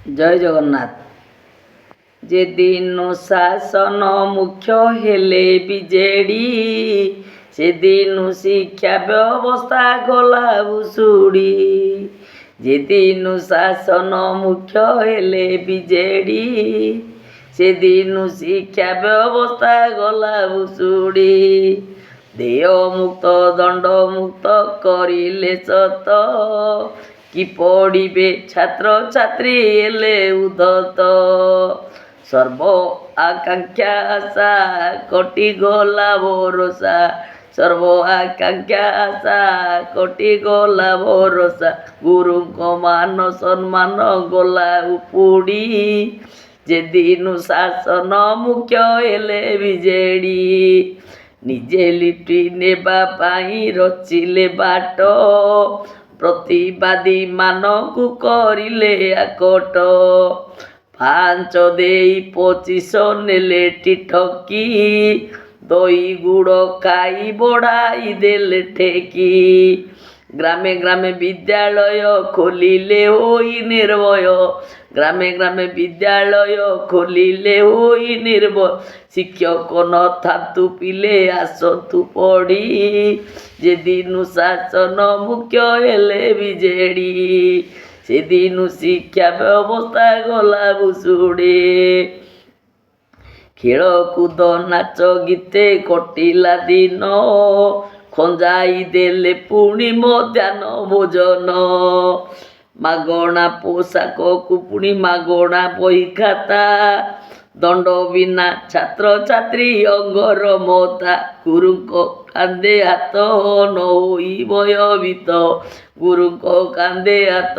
ଜୟ ଜଗନ୍ନାଥ। ଯେଦିନ ଶାସନ ମୁଖ୍ୟ ହେଲେ ବିଜେଡି, ସେଦିନ ଶିକ୍ଷା ବ୍ୟବସ୍ଥା ଗଲା ଭୁଷୁଡ଼ି। ଯେଦିନ ଶାସନ ମୁଖ୍ୟ ହେଲେ ବିଜେଡି, ସେଦିନ ଶିକ୍ଷା ବ୍ୟବସ୍ଥା ଗଲା ଭୁଷୁଡ଼ି। ଦେୟ ମୁକ୍ତ ଦଣ୍ଡ ମୁକ୍ତ କରିଲେ ସତ, କି ପଢ଼ିବେ ଛାତ୍ରଛାତ୍ରୀ ହେଲେ ଉଦ୍ଧତ। ସର୍ବ ଆକାଂକ୍ଷା ଆଶା କଟିଗଲା ଭରସା, ସର୍ବ ଆକାଂକ୍ଷା ଆଶା କଟିଗଲା ଭରସା। ଗୁରୁଙ୍କ ମାନ ସମ୍ମାନ ଗଲା ଉପୁଡ଼ି, ଯେଦିନ ଶାସନ ମୁଖ୍ୟ ହେଲେ ବିଜେଡି। ନିଜେ ଲୁଟି ନେବା ପାଇଁ ରଚିଲେ ବାଟ, ପ୍ରତିବାଦୀ ମାନଙ୍କୁ କରିଲେ ଆକଟ। ପାଞ୍ଚ ଦେଇ 25 ନେଲେ ଟିଠକି, ଦହି ଗୁଡ଼ ଖାଇ ବଢ଼ାଇ ଦେଲେ ଠେକି। ଗ୍ରାମେ ଗ୍ରାମେ ବିଦ୍ୟାଳୟ ଖୋଲିଲେ ହୋଇ ନିର୍ଭୟ, ଗ୍ରାମେ ଗ୍ରାମେ ବିଦ୍ୟାଳୟ ଖୋଲିଲେ ହୋଇ ନିର୍ଭୟ। ଶିକ୍ଷକ ନଥାନ୍ତୁ ପିଲେ ଆସନ୍ତୁ ପଢ଼ି, ଯେଦିନ ଶାସନ ମୁଖ୍ୟ ହେଲେ ବିଜେଡି। ସେଦିନ ଶିକ୍ଷା ବ୍ୟବସ୍ଥା ଗଲା ଭୁଷୁଡ଼ି। ଖେଳକୁଦ ନାଚ ଗୀତେ କଟିଲା ଦିନ, ଖଞ୍ଜାଇ ଦେଲେ ପୁଣି ମଧ୍ୟାହ୍ନ ଭୋଜନ। ମାଗଣା ପୋଷାକକୁ ପୁଣି ମାଗଣା ବହି ଖାତା, ଦଣ୍ଡ ବିନା ଛାତ୍ରଛାତ୍ରୀ ଅଙ୍ଗର ମତା। ଗୁରୁଙ୍କ କାନ୍ଧେ ହାତ ନ ହୋଇ ଭୟଭୀତ, ଗୁରୁଙ୍କ କାନ୍ଧେ ହାତ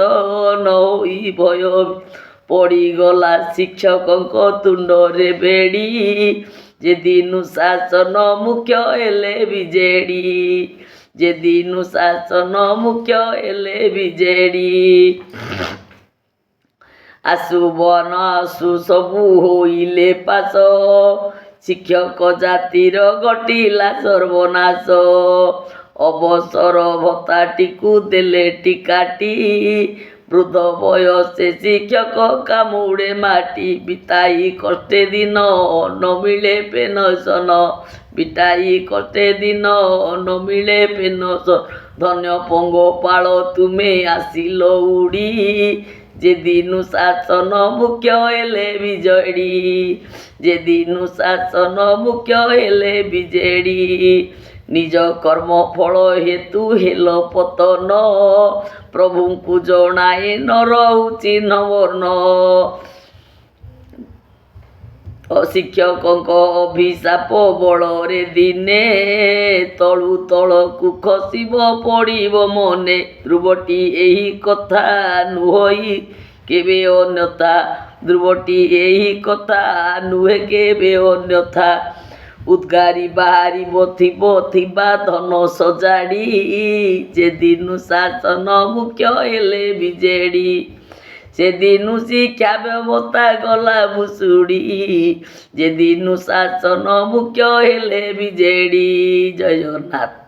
ନ ହୋଇ ଭୟଭୀତ। ପଡ଼ିଗଲା ଶିକ୍ଷକଙ୍କ ତୁଣ୍ଡରେ ବେଡ଼ି, ଯେଦିନ ଶାସନ ମୁଖ୍ୟ ହେଲେ ବିଜେଡି। ଯେଦିନ ଶାସନ ମୁଖ୍ୟ ହେଲେ ବିଜେଡି। ଆସୁ ବନ ଆସୁ ସବୁ ହୋଇଲେ ପାସ, ଶିକ୍ଷକ ଜାତିର ଘଟିଲା ସର୍ବନାଶ। ଅବସର ଭତ୍ତାଟିକୁ ଦେଲେ ଟିକାଟି, ବୃଦ୍ଧ ବୟସେ ଶିକ୍ଷକ କାମୁଡ଼େ ମାଟି। ବିତାଇ କଷ୍ଟେ ଦିନ ନ ମିଳେ ପେନସନ, ବିତାଇ କଷ୍ଟେ ଦିନ ନ ମିଳେ ପେନସନ। ଧନ୍ୟ ପଙ୍ଗପାଳ ତୁମେ ଆସିଲ ଉଡ଼ି, ଯେଦିନ ଶାସନ ମୁଖ୍ୟ ହେଲେ ବିଜେଡି। ଯେଦିନ ଶାସନ ମୁଖ୍ୟ ହେଲେ ବିଜେଡି। ନିଜ କର୍ମ ଫଳ ହେତୁ ହେଲ ପତନ, ପ୍ରଭୁଙ୍କୁ ଜଣାଏ ନ ରହୁଛି ନବର୍ଣ୍ଣ। ଶିକ୍ଷକଙ୍କ ଅଭିଶାପ ବଳରେ ଦିନେ, ତଳୁ ତଳକୁ ଖସିବ ପଡ଼ିବ ମନେ। ଧ୍ରୁବଟି ଏହି କଥା ନୁହଇ କେବେ ଅନ୍ୟଥା, ଧ୍ରୁବଟି ଏହି କଥା ନୁହେଁ କେବେ ଅନ୍ୟଥା। ଉଦ୍ଗାରି ବାହାରିବ ଥିବ ଥିବା ଧନ ସଜାଡ଼ି, ଯେଦିନ ଶାସନ ମୁଖ୍ୟ ହେଲେ ବିଜେଡି। ସେଦିନ ଶିକ୍ଷା ବ୍ୟବସ୍ଥା ଗଲା ଭୁଷୁଡ଼ି, ଯେଦିନ ଶାସନ ମୁଖ୍ୟ ହେଲେ ବିଜେଡି। ଜୟ ଜଗନ୍ନାଥ।